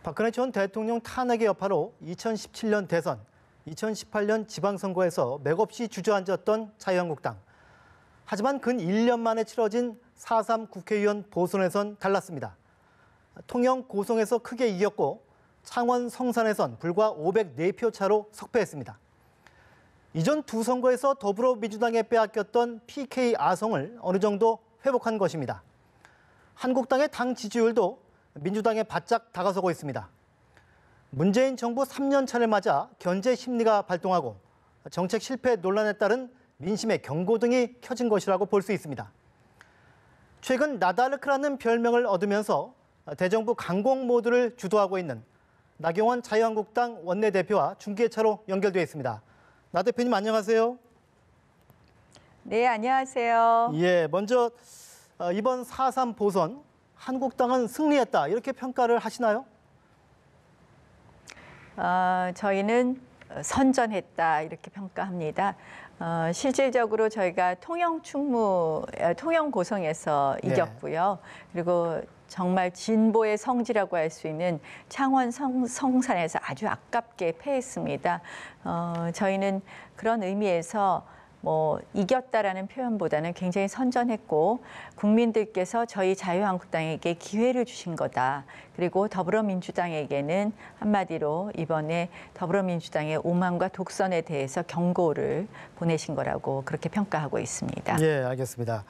박근혜 전 대통령 탄핵의 여파로 2017년 대선, 2018년 지방선거에서 맥없이 주저앉았던 자유한국당. 하지만 근 1년 만에 치러진 4.3 국회의원 보선에선 달랐습니다. 통영 고성에서 크게 이겼고 창원 성산에선 불과 504표 차로 석패했습니다. 이전 두 선거에서 더불어민주당에 빼앗겼던 PK 아성을 어느 정도 회복한 것입니다. 한국당의 당 지지율도 민주당에 바짝 다가서고 있습니다. 문재인 정부 3년 차를 맞아 견제 심리가 발동하고 정책 실패 논란에 따른 민심의 경고등이 켜진 것이라고 볼 수 있습니다. 최근 나다르크라는 별명을 얻으면서 대정부 강공 모드를 주도하고 있는 나경원 자유한국당 원내대표와 중계차로 연결되어 있습니다. 나 대표님 안녕하세요. 네, 안녕하세요. 예, 먼저 이번 4.3 보선 한국당은 승리했다 이렇게 평가를 하시나요? 저희는 선전했다 이렇게 평가합니다. 실질적으로 저희가 통영 고성에서 이겼고요. 그리고 정말 진보의 성지라고 할 수 있는 창원 성산에서 아주 아깝게 패했습니다. 저희는 그런 의미에서 이겼다라는 표현보다는 굉장히 선전했고 국민들께서 저희 자유한국당에게 기회를 주신 거다. 그리고 더불어민주당에게는 한마디로 이번에 더불어민주당의 오만과 독선에 대해서 경고를 보내신 거라고 그렇게 평가하고 있습니다. 예, 알겠습니다.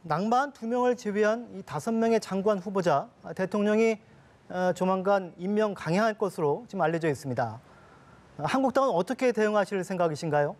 낭만 2명을 제외한 이 5명의 장관 후보자 대통령이 조만간 임명 강행할 것으로 지금 알려져 있습니다. 한국당은 어떻게 대응하실 생각이신가요?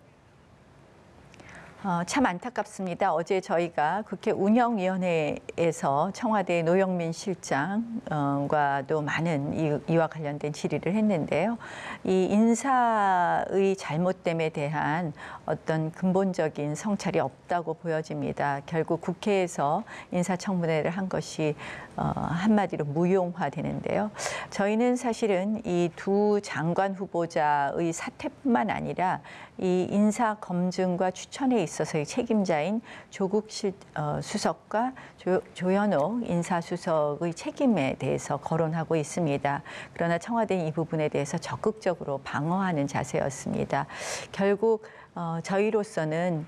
참 안타깝습니다. 어제 저희가 국회 운영위원회에서 청와대 노영민 실장과도 많은 이와 관련된 질의를 했는데요. 이 인사의 잘못됨에 대한 어떤 근본적인 성찰이 없다고 보여집니다. 결국 국회에서 인사청문회를 한 것이 한마디로 무용화되는데요. 저희는 사실은 이 두 장관 후보자의 사퇴뿐만 아니라 이 인사 검증과 추천에 있어서의 책임자인 조국 수석과 조현옥 인사수석의 책임에 대해서 거론하고 있습니다. 그러나 청와대는 이 부분에 대해서 적극적으로 방어하는 자세였습니다. 결국 저희로서는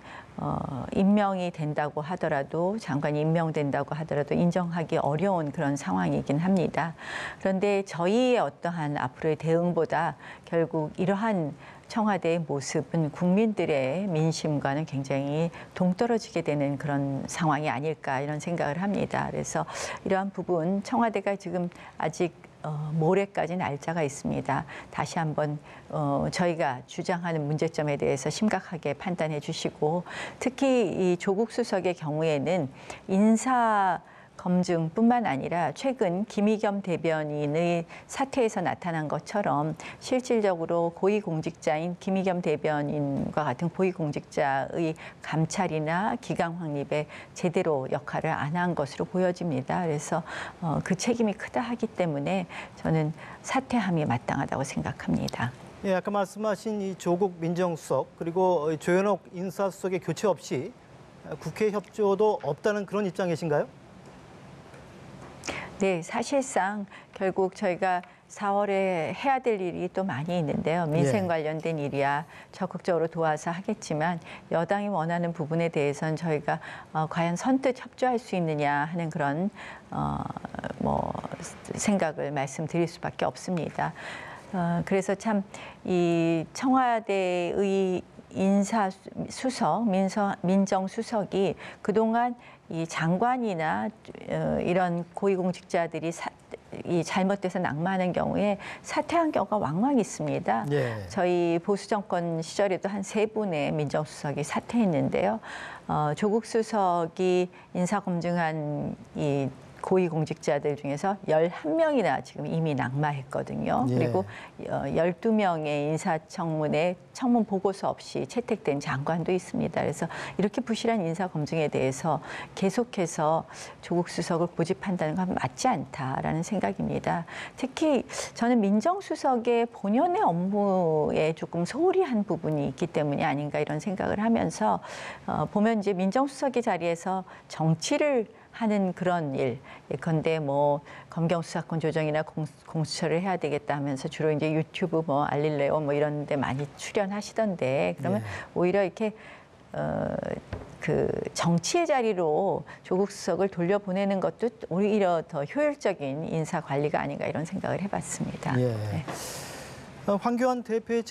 임명이 된다고 하더라도 장관이 임명된다고 하더라도 인정하기 어려운 그런 상황이긴 합니다. 그런데 저희의 어떠한 앞으로의 대응보다 결국 이러한 청와대의 모습은 국민들의 민심과는 굉장히 동떨어지게 되는 그런 상황이 아닐까 이런 생각을 합니다. 그래서 이러한 부분 청와대가 지금 아직 모레까지 날짜가 있습니다. 다시 한번 저희가 주장하는 문제점에 대해서 심각하게 판단해 주시고 특히 이 조국 수석의 경우에는 인사 검증뿐만 아니라 최근 김의겸 대변인의 사퇴에서 나타난 것처럼 실질적으로 고위공직자인 김의겸 대변인과 같은 고위공직자의 감찰이나 기강 확립에 제대로 역할을 안 한 것으로 보여집니다. 그래서 그 책임이 크다 하기 때문에 저는 사퇴함이 마땅하다고 생각합니다. 예, 아까 말씀하신 이 조국 민정수석 그리고 조현옥 인사수석의 교체 없이 국회 협조도 없다는 그런 입장이신가요? 네, 사실상 결국 저희가 4월에 해야 될 일이 또 많이 있는데요. 민생 관련된 일이야 적극적으로 도와서 하겠지만 여당이 원하는 부분에 대해서는 저희가 과연 선뜻 협조할 수 있느냐 하는 그런 생각을 말씀드릴 수밖에 없습니다. 그래서 참 이 청와대의 인사수석, 민정수석이 그동안 이 장관이나 이런 고위공직자들이 이 잘못돼서 낙마하는 경우에 사퇴한 경우가 왕왕 있습니다. 예. 저희 보수정권 시절에도 한 3분의 민정수석이 사퇴했는데요. 조국 수석이 인사검증한 이 고위공직자들 중에서 11명이나 지금 이미 낙마했거든요. 예. 그리고 12명의 인사청문회 청문 보고서 없이 채택된 장관도 있습니다. 그래서 이렇게 부실한 인사검증에 대해서 계속해서 조국 수석을 고집한다는 건 맞지 않다라는 생각입니다. 특히 저는 민정수석의 본연의 업무에 조금 소홀히 한 부분이 있기 때문이 아닌가 이런 생각을 하면서 보면 이제 민정수석의 자리에서 정치를 하는 그런 일. 예컨대 뭐 검경 수사권 조정이나 공수처를 해야 되겠다 하면서 주로 이제 유튜브 뭐 알릴레오 뭐 이런 데 많이 출연하시던데 그러면 오히려 이렇게 그 정치의 자리로 조국 수석을 돌려보내는 것도 오히려 더 효율적인 인사 관리가 아닌가 이런 생각을 해봤습니다. 예. 네. 황교안 대표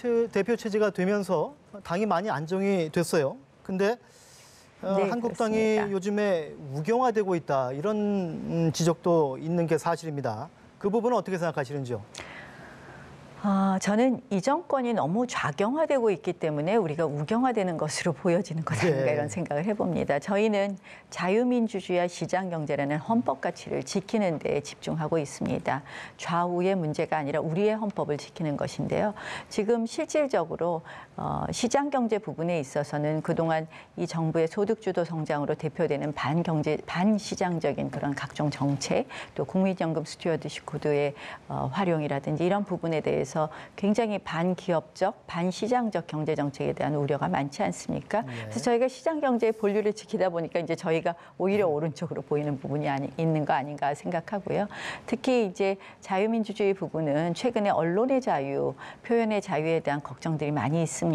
체제가 되면서 당이 많이 안정이 됐어요. 근데 네, 한국당이 그렇습니다. 요즘에 우경화되고 있다 이런 지적도 있는 게 사실입니다. 그 부분은 어떻게 생각하시는지요? 저는 이 정권이 너무 좌경화되고 있기 때문에 우리가 우경화되는 것으로 보여지는 것 아닌가 네. 이런 생각을 해봅니다. 저희는 자유민주주의와 시장경제라는 헌법 가치를 지키는 데 집중하고 있습니다. 좌우의 문제가 아니라 우리의 헌법을 지키는 것인데요. 지금 실질적으로 시장경제 부분에 있어서는 그동안 이 정부의 소득주도 성장으로 대표되는 반시장적인 그런 각종 정책, 또 국민연금 스튜어드십 코드의 활용이라든지 이런 부분에 대해서 굉장히 반기업적, 반시장적 경제 정책에 대한 우려가 많지 않습니까? 그래서 저희가 시장 경제의 본류를 지키다 보니까 이제 저희가 오히려 오른쪽으로 보이는 부분이 있는 거 아닌가 생각하고요. 특히 이제 자유민주주의 부분은 최근에 언론의 자유, 표현의 자유에 대한 걱정들이 많이 있습니다.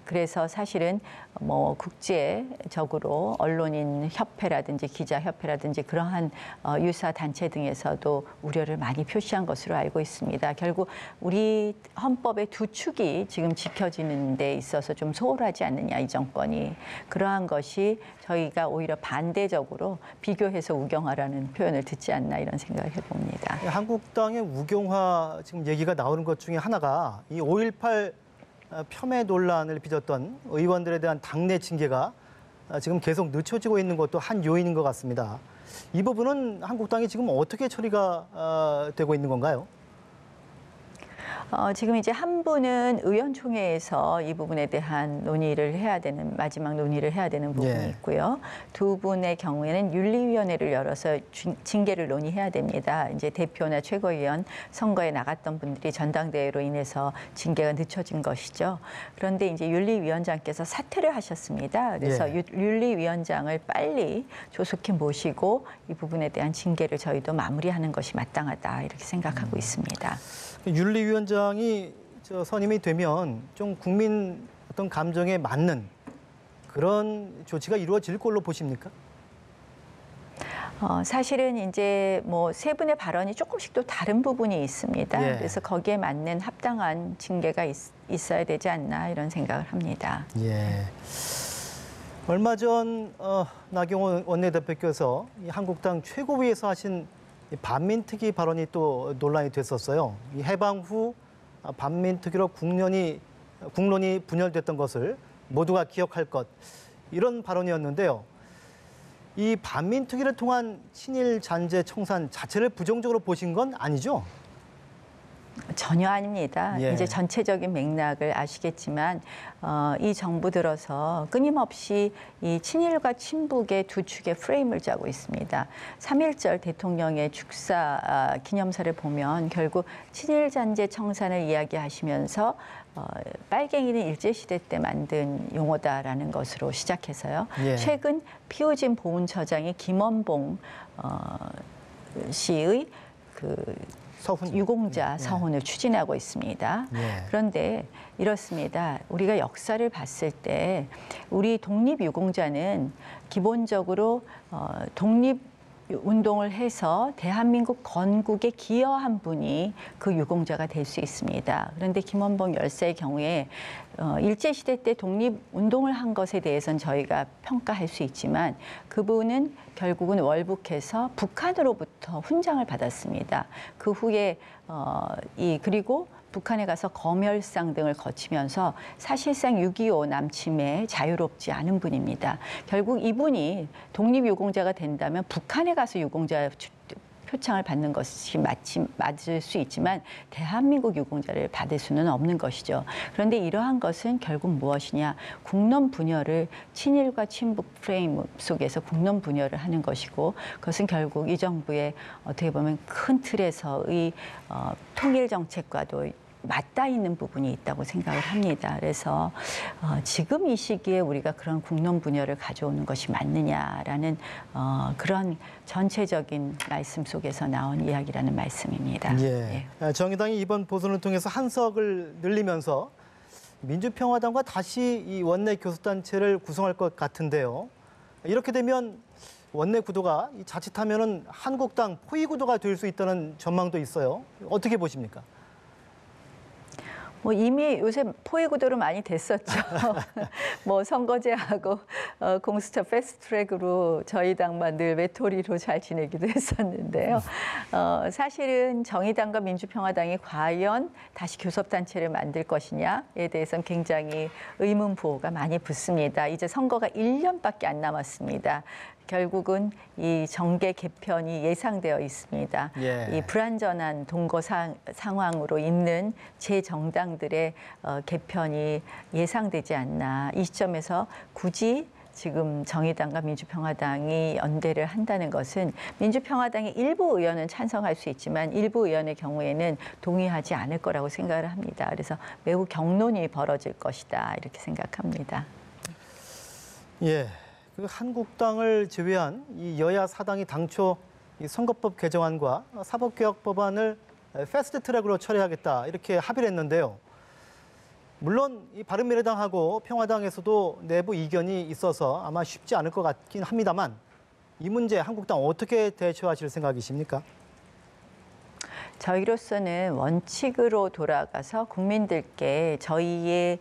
그래서 사실은 뭐 국제적으로 언론인 협회라든지 기자협회라든지 그러한 유사 단체 등에서도 우려를 많이 표시한 것으로 알고 있습니다. 결국 우리 헌법의 두 축이 지금 지켜지는 데 있어서 좀 소홀하지 않느냐 이 정권이. 그러한 것이 저희가 오히려 반대적으로 비교해서 우경화라는 표현을 듣지 않나 이런 생각을 해봅니다. 한국당의 우경화 지금 얘기가 나오는 것 중에 하나가 이 5.18 폄훼 논란을 빚었던 의원들에 대한 당내 징계가 지금 계속 늦춰지고 있는 것도 한 요인인 것 같습니다. 이 부분은 한국당이 지금 어떻게 처리가 되고 있는 건가요? 지금 이제 한 분은 의원총회에서 이 부분에 대한 논의를 해야 되는 마지막 논의를 해야 되는 부분이 있고요. 두 분의 경우에는 윤리위원회를 열어서 징계를 논의해야 됩니다. 이제 대표나 최고위원 선거에 나갔던 분들이 전당대회로 인해서 징계가 늦춰진 것이죠. 그런데 이제 윤리위원장께서 사퇴를 하셨습니다. 그래서 윤리위원장을 빨리 조속히 모시고 이 부분에 대한 징계를 저희도 마무리하는 것이 마땅하다 이렇게 생각하고 있습니다. 윤리위원장이 선임이 되면 좀 국민 어떤 감정에 맞는 그런 조치가 이루어질 걸로 보십니까? 사실은 이제 뭐 세 분의 발언이 조금씩 또 다른 부분이 있습니다. 그래서 거기에 맞는 합당한 징계가 있어야 되지 않나 이런 생각을 합니다. 예. 얼마 전 나경원 원내대표께서 이 한국당 최고위에서 하신 반민특위 발언이 또 논란이 됐었어요. 이 해방 후 반민특위로 국론이 분열됐던 것을 모두가 기억할 것 이런 발언이었는데요. 이 반민특위를 통한 친일 잔재 청산 자체를 부정적으로 보신 건 아니죠? 전혀 아닙니다. 이제 전체적인 맥락을 아시겠지만 이 정부 들어서 끊임없이 이 친일과 친북의 두 축의 프레임을 짜고 있습니다. 3.1절 대통령의 축사 기념사를 보면 결국 친일 잔재 청산을 이야기하시면서 빨갱이는 일제시대 때 만든 용어다라는 것으로 시작해서요. 최근 피오진 보훈처장이 김원봉 씨의 유공자 서훈을 추진하고 있습니다. 그런데 이렇습니다. 우리가 역사를 봤을 때 우리 독립유공자는 기본적으로 독립운동을 해서 대한민국 건국에 기여한 분이 그 유공자가 될 수 있습니다. 그런데 김원봉 열사의 경우에 일제시대 때 독립운동을 한 것에 대해서는 저희가 평가할 수 있지만 그분은 결국은 월북해서 북한으로부터 훈장을 받았습니다. 그 후에 그리고 북한에 가서 검열상 등을 거치면서 사실상 6.25 남침에 자유롭지 않은 분입니다. 결국 이분이 독립유공자가 된다면 북한에 가서 유공자 표창을 받는 것이 맞을 수 있지만 대한민국 유공자를 받을 수는 없는 것이죠. 그런데 이러한 것은 결국 무엇이냐. 국론 분열을 친일과 친북 프레임 속에서 국론 분열을 하는 것이고 그것은 결국 이 정부의 어떻게 보면 큰 틀에서의 통일 정책과도 맞닿아 있는 부분이 있다고 생각을 합니다. 그래서 지금 이 시기에 우리가 그런 국론 분열을 가져오는 것이 맞느냐라는 그런 전체적인 말씀 속에서 나온 이야기라는 말씀입니다. 예. 정의당이 이번 보선을 통해서 한 석을 늘리면서 민주평화당과 다시 이 원내 교섭단체를 구성할 것 같은데요. 이렇게 되면 원내 구도가 자칫하면은 한국당 포위 구도가 될 수 있다는 전망도 있어요. 어떻게 보십니까? 뭐 이미 요새 포위 구도로 많이 됐었죠. 뭐 선거제하고 공수처 패스트트랙으로 저희 당만 늘 외톨이로 잘 지내기도 했었는데요. 사실은 정의당과 민주평화당이 과연 다시 교섭단체를 만들 것이냐에 대해서는 굉장히 의문부호가 많이 붙습니다. 이제 선거가 1년밖에 안 남았습니다. 결국은 이 정계 개편이 예상되어 있습니다. 예. 이 불안전한 동거 상황으로 있는 제 정당들의 개편이 예상되지 않나. 이 시점에서 굳이 지금 정의당과 민주평화당이 연대를 한다는 것은 민주평화당의 일부 의원은 찬성할 수 있지만 일부 의원의 경우에는 동의하지 않을 거라고 생각을 합니다. 그래서 매우 격론이 벌어질 것이다 이렇게 생각합니다. 예. 그 한국당을 제외한 이 여야 사당이 당초 이 선거법 개정안과 사법개혁 법안을 패스트트랙으로 처리하겠다 이렇게 합의를 했는데요. 물론 이 바른미래당하고 평화당에서도 내부 이견이 있어서 아마 쉽지 않을 것 같긴 합니다만 이 문제 한국당 어떻게 대처하실 생각이십니까? 저희로서는 원칙으로 돌아가서 국민들께 저희의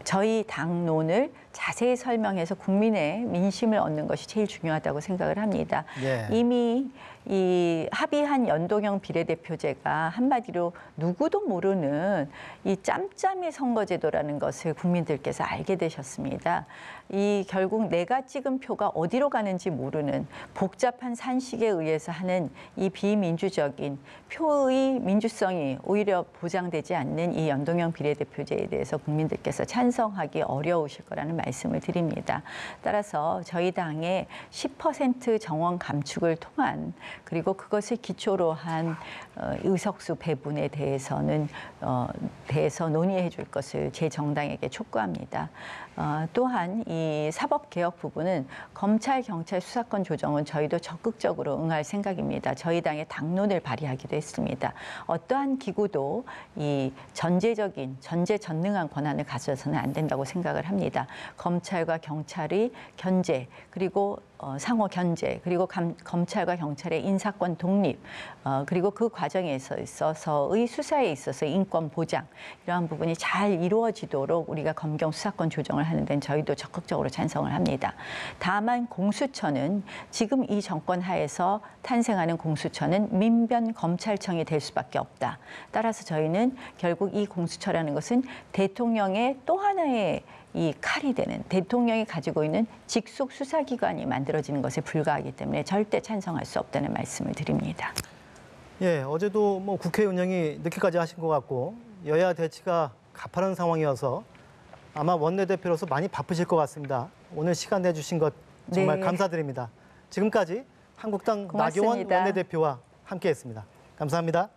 저희 당론을 자세히 설명해서 국민의 민심을 얻는 것이 제일 중요하다고 생각을 합니다. 예. 이미 이 합의한 연동형 비례대표제가 한마디로 누구도 모르는 이 짬짬이 선거제도라는 것을 국민들께서 알게 되셨습니다. 이 결국 내가 찍은 표가 어디로 가는지 모르는 복잡한 산식에 의해서 하는 이 비민주적인 표의 민주성이 오히려 보장되지 않는 이 연동형 비례대표제에 대해서 국민들께서 찬성하기 어려우실 거라는 말씀을 드립니다. 따라서 저희 당의 10% 정원 감축을 통한 그리고 그것을 기초로 한 의석수 배분에 대해서는 대해서 논의해 줄 것을 제 정당에게 촉구합니다. 또한 이 사법개혁 부분은 검찰, 경찰 수사권 조정은 저희도 적극적으로 응할 생각입니다. 저희 당의 당론을 발의하기도 했습니다. 어떠한 기구도 이 전제전능한 권한을 가져서는 안 된다고 생각을 합니다. 검찰과 경찰의 견제 그리고 상호 견제 그리고 검찰과 경찰의 인사권 독립 그리고 그 과정에 있어서의 수사에 있어서 인권 보장 이러한 부분이 잘 이루어지도록 우리가 검경 수사권 조정을 하는 데는 저희도 적극적으로 찬성을 합니다. 다만 공수처는 지금 이 정권 하에서 탄생하는 공수처는 민변 검찰청이 될 수밖에 없다. 따라서 저희는 결국 이 공수처라는 것은 대통령의 또 하나의 이 칼이 되는 대통령이 가지고 있는 직속 수사기관이 만들어지는 것에 불과하기 때문에 절대 찬성할 수 없다는 말씀을 드립니다. 예, 어제도 뭐 국회 운영이 늦게까지 하신 것 같고 여야 대치가 가파른 상황이어서 아마 원내대표로서 많이 바쁘실 것 같습니다. 오늘 시간 내주신 것 정말 네. 감사드립니다. 지금까지 한국당 고맙습니다. 나경원 원내대표와 함께했습니다. 감사합니다.